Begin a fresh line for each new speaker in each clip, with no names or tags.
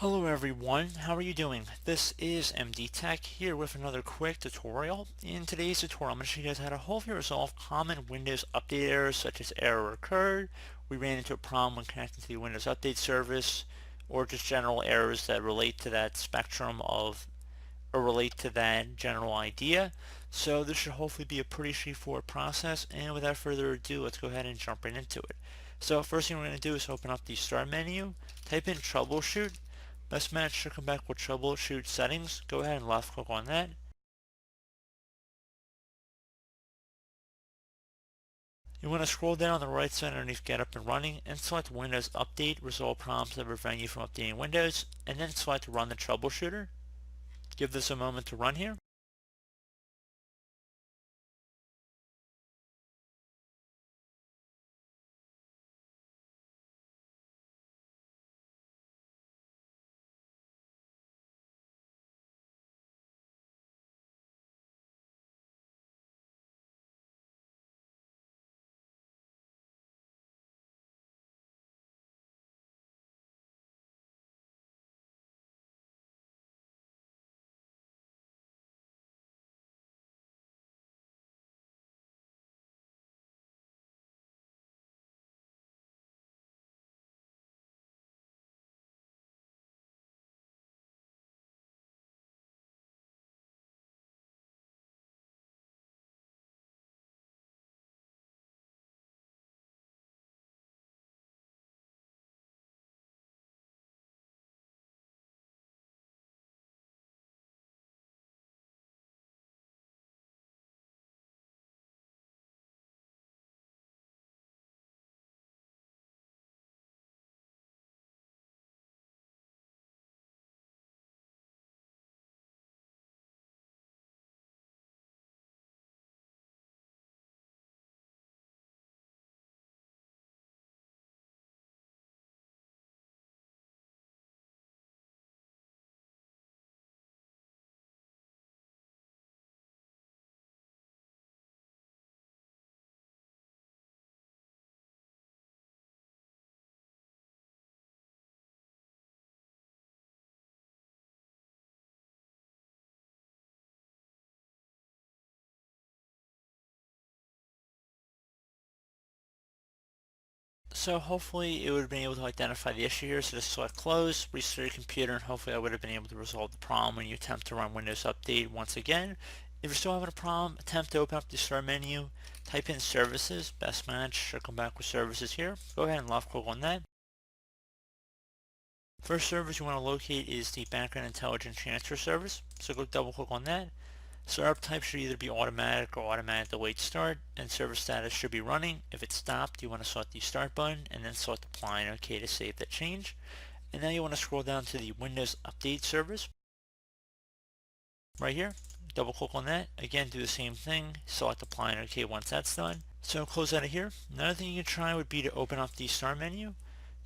Hello everyone, how are you doing? This is MD Tech here with another quick tutorial. In today's tutorial, I'm going to show you guys how to hopefully resolve common Windows update errors such as error occurred, we ran into a problem when connecting to the Windows Update service, or just general errors that relate to that spectrum of, or relate to that general idea. So this should hopefully be a pretty straightforward process, and without further ado, let's go ahead and jump right into it. So first thing we're going to do is open up the Start menu, type in Troubleshoot. Best match should come back with troubleshoot settings. Go ahead and left click on that. You want to scroll down on the right side underneath Get Up and Running and select Windows Update, resolve problems that prevent you from updating Windows, and then select Run the Troubleshooter. Give this a moment to run here. So hopefully it would have been able to identify the issue here. So just select Close, restart your computer, and hopefully I would have been able to resolve the problem when you attempt to run Windows Update once again. If you're still having a problem, attempt to open up the Start menu, type in Services, Best Match, should come back with Services here. Go ahead and left click on that. First service you want to locate is the Background Intelligence Transfer service. So go double click on that. Startup type should either be automatic or automatic delayed start, and service status should be running. If it's stopped, you want to select the start button and then select apply and OK to save that change. And now you want to scroll down to the Windows Update service right here. Double click on that. Again, do the same thing. Select apply and OK once that's done. So close out of here. Another thing you can try would be to open up the Start menu.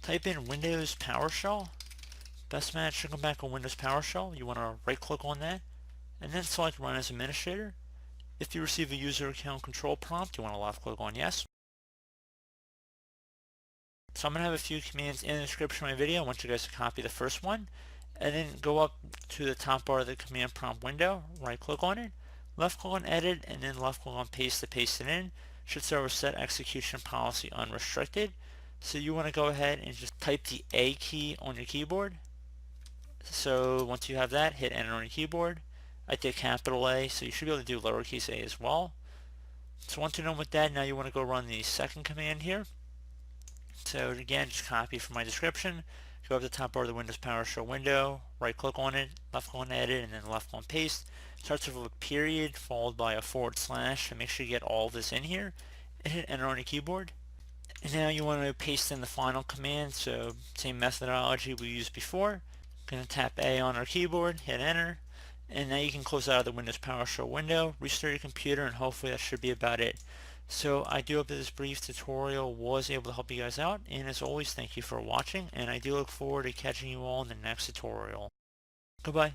Type in Windows PowerShell. Best match should come back on Windows PowerShell. You want to right click on that and then select Run as Administrator. If you receive a user account control prompt, you want to left click on Yes. So I'm going to have a few commands in the description of my video. I want you guys to copy the first one and then go up to the top bar of the command prompt window, right click on it, left click on Edit, and then left click on Paste to paste it in. Should start with Set-ExecutionPolicy Unrestricted. So you want to go ahead and just type the A key on your keyboard. So once you have that, hit enter on your keyboard. I did capital A, so you should be able to do lowercase a as well. So once you're done with that, now you want to go run the second command here. So again, just copy from my description. Go up to the top bar of the Windows PowerShell window, right click on it, left click on edit, and then left click on paste. Starts with a period followed by a / and make sure you get all of this in here and hit enter on your keyboard. And now you want to paste in the final command, so same methodology we used before. Going to tap A on our keyboard, hit enter, and now you can close out of the Windows PowerShell window, restart your computer, and hopefully that should be about it. So I do hope that this brief tutorial was able to help you guys out, and as always, thank you for watching, and I do look forward to catching you all in the next tutorial. Goodbye.